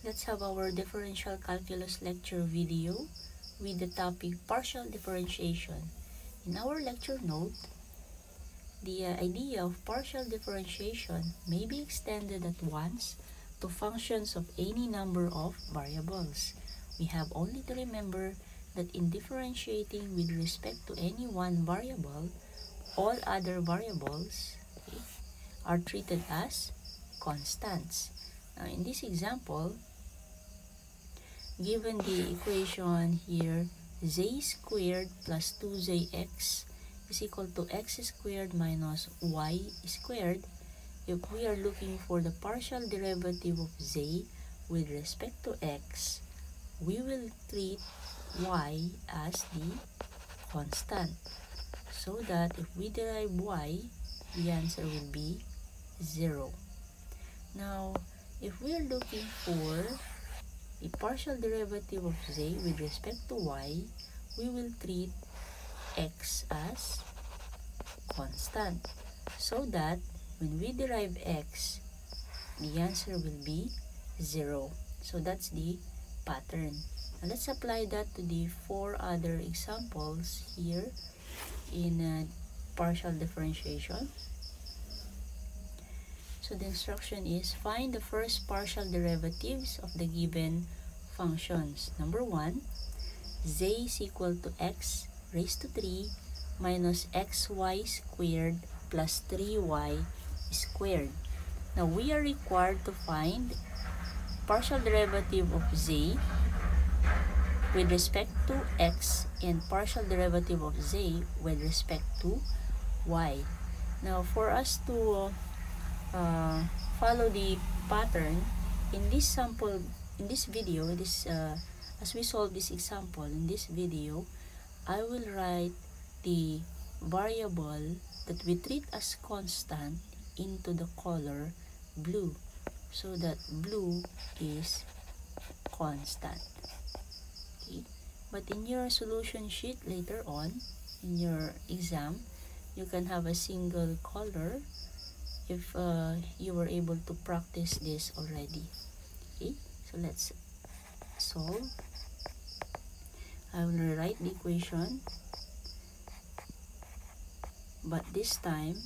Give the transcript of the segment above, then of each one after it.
Let's have our differential calculus lecture video with the topic partial differentiation. In our lecture note, the idea of partial differentiation may be extended at once to functions of any number of variables. We have only to remember that in differentiating with respect to any one variable, all other variables are treated as constants. Now, in this example, given the equation here, z squared plus 2zx is equal to x squared minus y squared. If we are looking for the partial derivative of z with respect to x, we will treat y as the constant, so that if we derive y, the answer will be 0. Now, if we are looking for the partial derivative of z with respect to y, we will treat x as constant, so that when we derive x, the answer will be 0. So that's the pattern. Now let's apply that to the 4 other examples here in partial differentiation. So the instruction is find the first partial derivatives of the given functions. Number 1, z is equal to x raised to 3 minus xy squared plus 3y squared. Now we are required to find partial derivative of z with respect to x and partial derivative of z with respect to y. Now for us to follow the pattern in this video, as we solve this example in this video, I will write the variable that we treat as constant into the color blue, so that blue is constant. Okay, but in your solution sheet later on in your exam, you can have a single color if you were able to practice this already. Okay, so let's solve. I will rewrite the equation, but this time,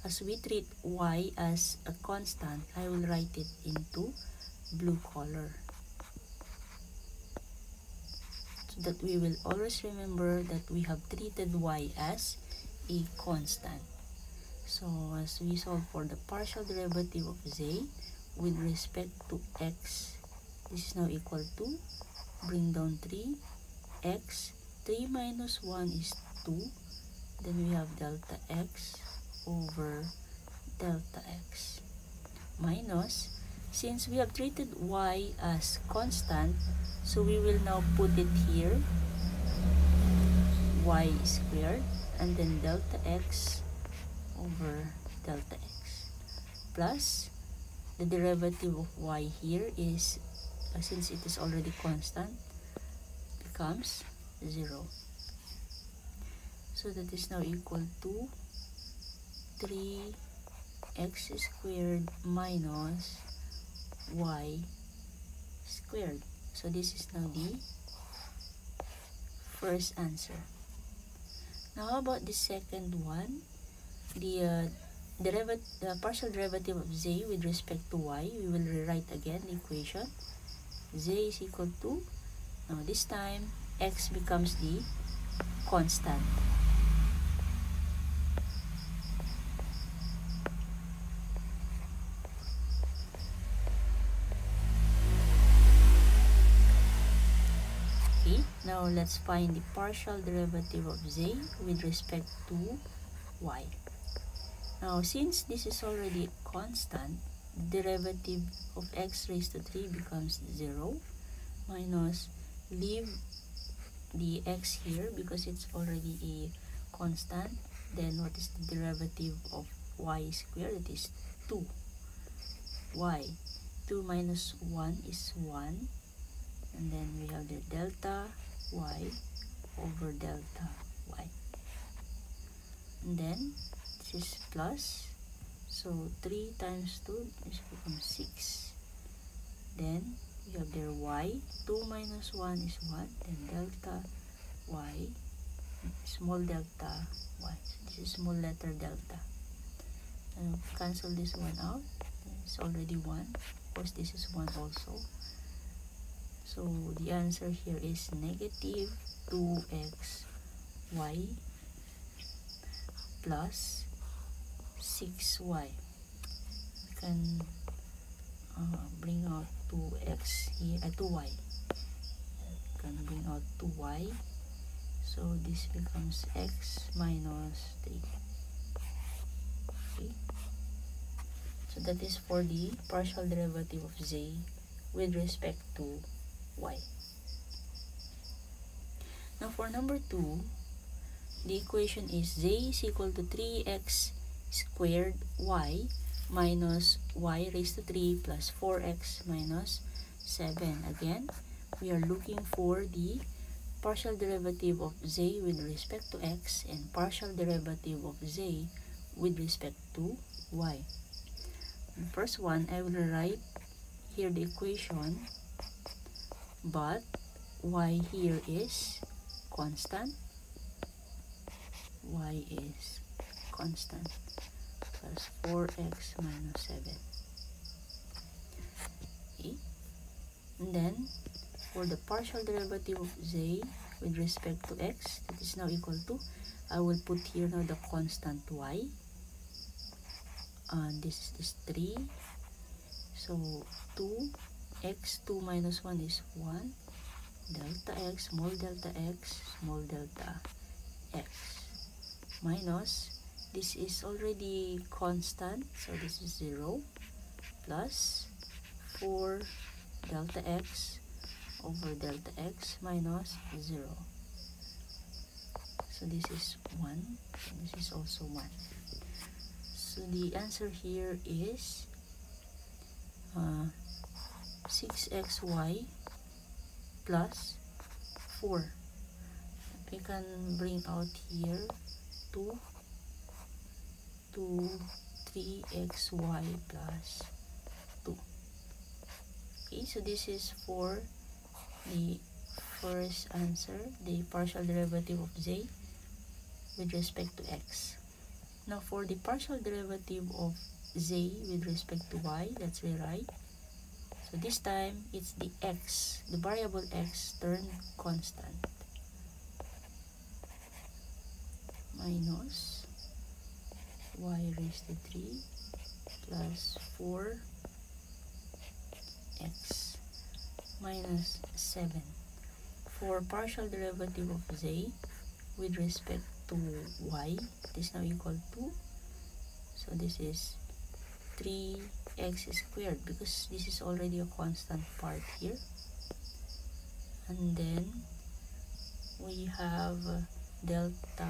as we treat y as a constant, I will write it into blue color, so that we will always remember that we have treated y as a constant. So as we solve for the partial derivative of z with respect to x, this is now equal to, bring down 3, x, 3 minus 1 is 2, then we have delta x over delta x, minus, since we have treated y as constant, so we will now put it here, y squared, and then delta x over delta x, plus the derivative of y here is, since it is already constant, becomes 0. So that is now equal to 3x squared minus y squared. So this is now the first answer. Now how about the second one? The partial derivative of z with respect to y, we will rewrite again the equation. Z is equal to, now this time, x becomes the constant. Okay, now let's find the partial derivative of z with respect to y. Now, since this is already constant, the derivative of x raised to 3 becomes 0, minus, leave the x here because it's already a constant. Then what is the derivative of y squared? It is 2. Y, 2 minus 1 is 1. And then we have the delta y over delta y. And then this is plus, so 3 times 2 is becomes 6. Then then we have there y. 2 minus 1 is 1. Then delta y, small delta y. So this is small letter delta. And cancel this one out. It's already 1. Of course, this is 1 also. So the answer here is negative 2xy plus 6y. We can bring out 2x here, 2y. We can bring out 2y. So this becomes x minus 3. Okay. So that is for the partial derivative of z with respect to y. Now for number 2, the equation is z is equal to 3x squared y minus y raised to 3 plus 4x minus 7. Again, we are looking for the partial derivative of z with respect to x and partial derivative of z with respect to y. The first one, I will write here the equation, but y here is constant. Y is constant plus 4x minus 7. Okay. And then for the partial derivative of z with respect to x, that is now equal to, I will put here now the constant y. And this is 3. So 2x, 2 minus 1 is 1. Delta x, small delta x, small delta x. Minus, this is already constant, so this is 0. Plus 4 delta x over delta x minus 0. So this is 1, and this is also 1. So the answer here is 6xy plus 4. We can bring out here 3xy plus 2. Okay, so this is for the first answer, the partial derivative of z with respect to x. Now for the partial derivative of z with respect to y, let's rewrite. So this time it's the x, the variable x turned constant, minus y raised to 3 plus 4x minus 7. For partial derivative of z with respect to y, it is now equal to, so this is 3x squared, because this is already a constant part here. And then we have delta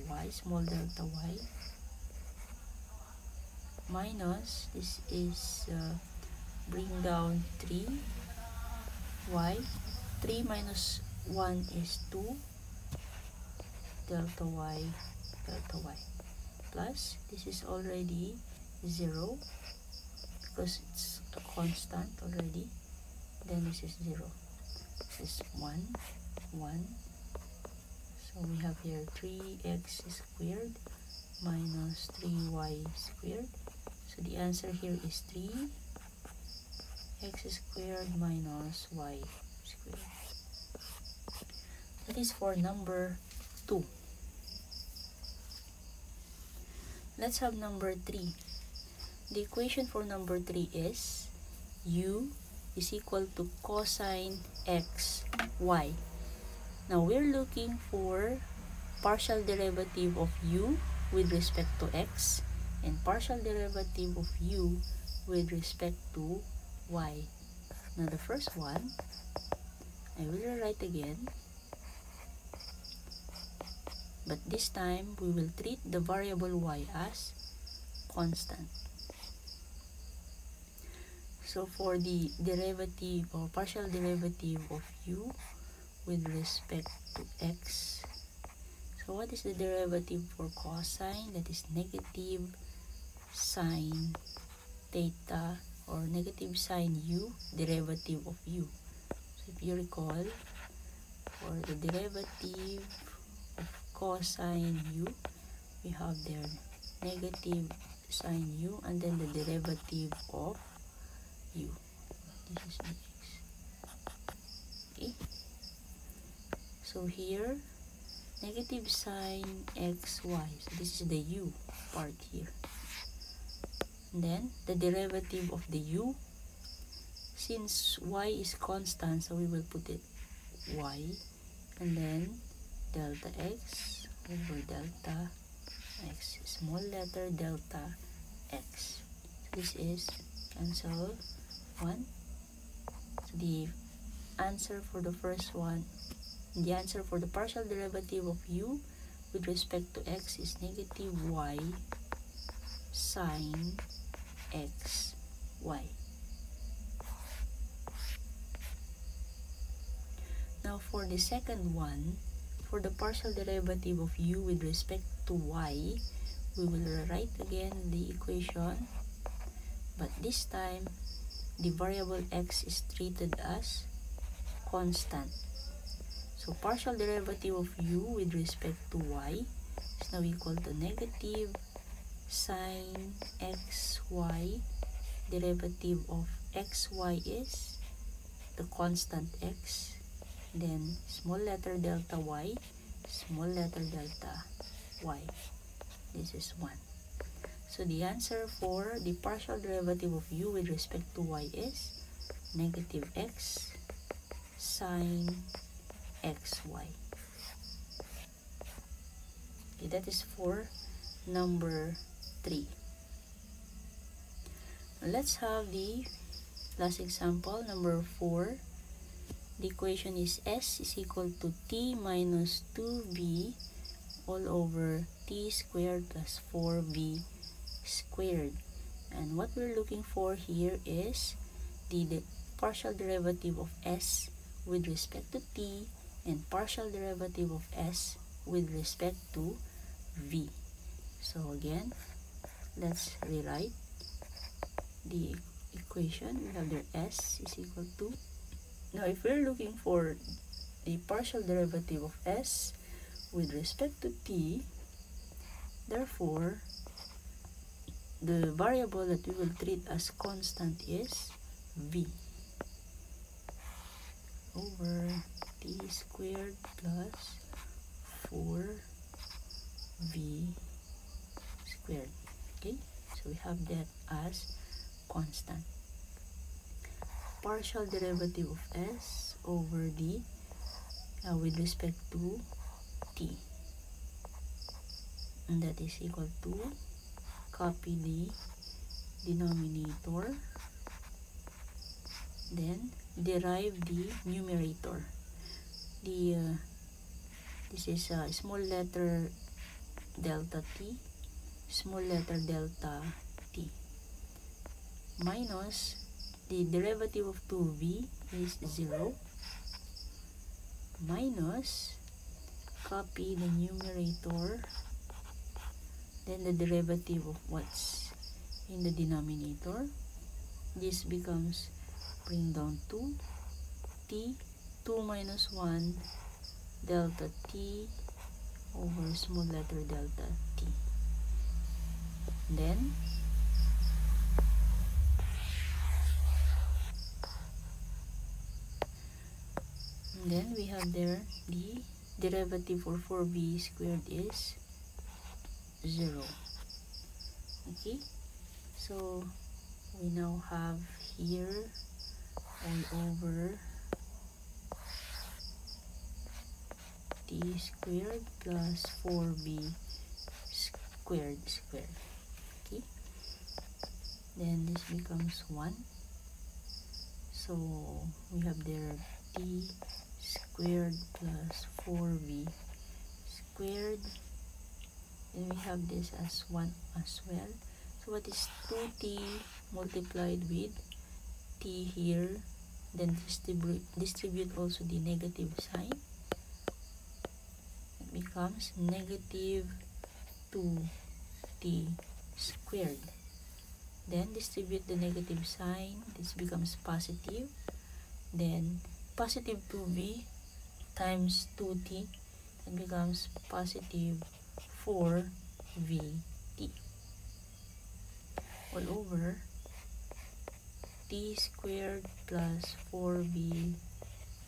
y, small delta y, minus, this is bring down 3y, 3 minus 1 is 2, delta y, plus, this is already 0, because it's a constant already, then this is 0, this is 1, so we have here 3x squared minus 3y squared, so the answer here is 3x squared minus y squared. That is for number 2. Let's have number 3. The equation for number 3 is u is equal to cosine x y. Now we're looking for partial derivative of u with respect to x and partial derivative of u with respect to y. Now the first one, I will write again, but this time we will treat the variable y as constant. So for the derivative or partial derivative of u with respect to x, so what is the derivative for cosine? That is negative sine theta or negative sign u derivative of u. So if you recall, for the derivative of cosine u, we have there negative sign u and then the derivative of u. This is dx. Okay. So here, negative sign xy. So this is the u part here. And then the derivative of the u, since y is constant, so we will put it y, and then delta x over delta x, small letter delta x. So this is cancel 1. So the answer for the first one, the answer for the partial derivative of u with respect to x is negative y sine x y. Now for the second one, for the partial derivative of u with respect to y, we will write again the equation, but this time the variable x is treated as constant. So partial derivative of u with respect to y is now equal to negative sine xy. Derivative of xy is the constant x, then small letter delta y, small letter delta y. This is 1. So the answer for the partial derivative of u with respect to y is negative x sine xy. Okay, that is for number 3. Let's have the last example, number 4. The equation is s is equal to t minus 2v all over t squared plus 4v squared. And what we're looking for here is the partial derivative of s with respect to t and partial derivative of s with respect to v. So again, let's rewrite the equation. We have there s is equal to, now if we're looking for the partial derivative of s with respect to t, therefore the variable that we will treat as constant is v over t squared plus 4v squared. Okay, so we have that as constant. Partial derivative of s over the with respect to t, and that is equal to, copy the denominator, then derive the numerator. This is a small letter delta t, small letter delta t, minus the derivative of 2v is 0, minus, copy the numerator, then the derivative of what's in the denominator. This becomes, bring down to t, 2 minus 1 delta t over small letter delta t. Then we have there the derivative for 4v squared is 0. Okay, so we now have here all over t squared plus 4v squared. Okay, then this becomes 1. So we have there t squared plus 4v squared, and we have this as 1 as well. So what is 2t multiplied with t here, then distribute also the negative sign, it becomes negative 2t squared. Then distribute the negative sign. This becomes positive. Then positive 2v times 2t, that becomes positive 4vt all over t squared plus 4v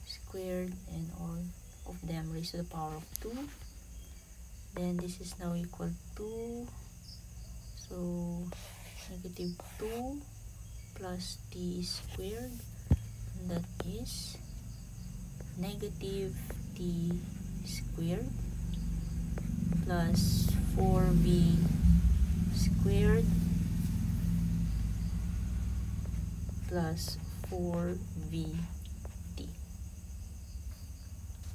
squared, and all of them raised to the power of 2. Then this is now equal to, so negative 2 plus t squared, and that is negative t squared plus 4v squared plus 4vt.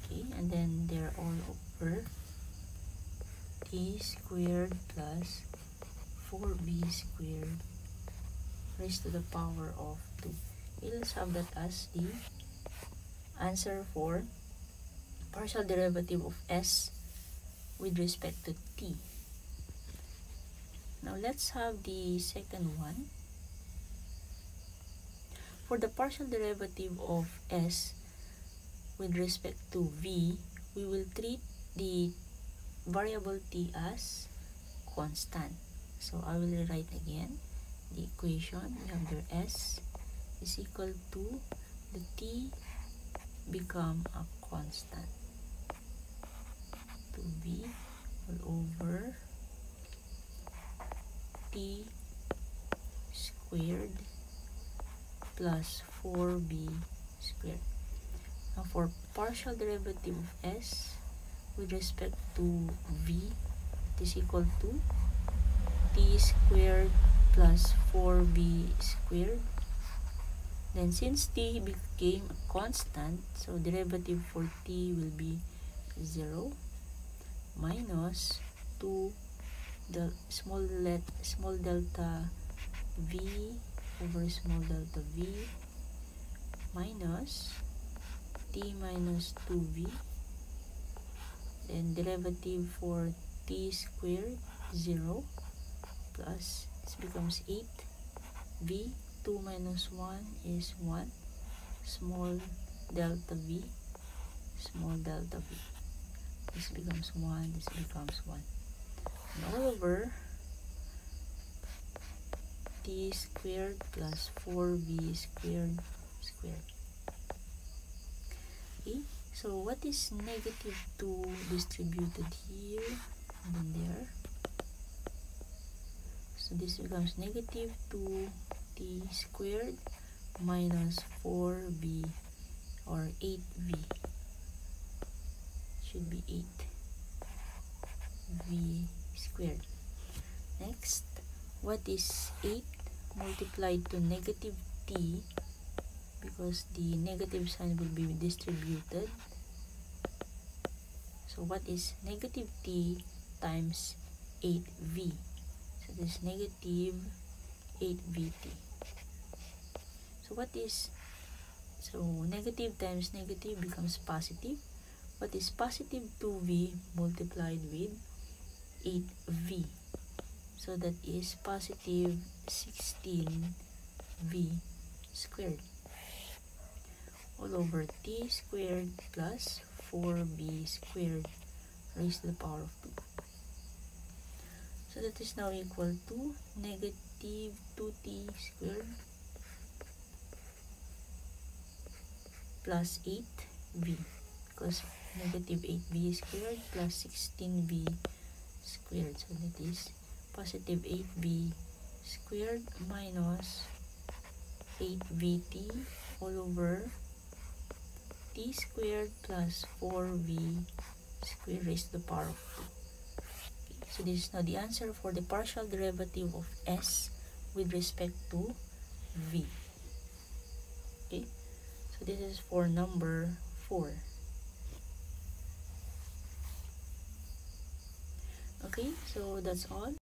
Okay, and then they're all over t squared plus 4v squared raised to the power of 2. Okay, let's have that as the answer for partial derivative of s with respect to t. Now let's have the second one. For the partial derivative of s with respect to v, we will treat the variable t as constant. So I will rewrite again the equation. We have your s is equal to the t become a constant, 2v all over t squared plus 4b squared. Now for partial derivative of s with respect to v, it is equal to t squared plus 4b squared. Then since t became a constant, so derivative for t will be 0 minus 2 the small delta v over small delta v minus t minus 2v. Then derivative for t squared 0 plus this becomes 8v. 2 minus 1 is 1, small delta v, small delta v. This becomes 1, this becomes 1. And all over t squared plus 4v squared squared. Okay, so what is negative 2 distributed here and then there? So this becomes negative 2t squared minus 4b or 8v. Should be 8v squared. Next, what is 8 multiplied to negative t, because the negative sign will be distributed? So what is negative t times 8v? So this is negative 8vt. So what is, so negative times negative becomes positive. What is positive 2v multiplied with 8v? So that is positive 16v squared all over t squared plus 4b squared raised to the power of 2. So that is now equal to negative 2t squared plus 8v, because negative 8v squared plus 16v squared. So that is positive 8v squared minus 8vt all over t squared plus 4v squared raised to the power of 2. Okay, so this is now the answer for the partial derivative of s with respect to v. Okay, so this is for number 4. Okay, so that's all.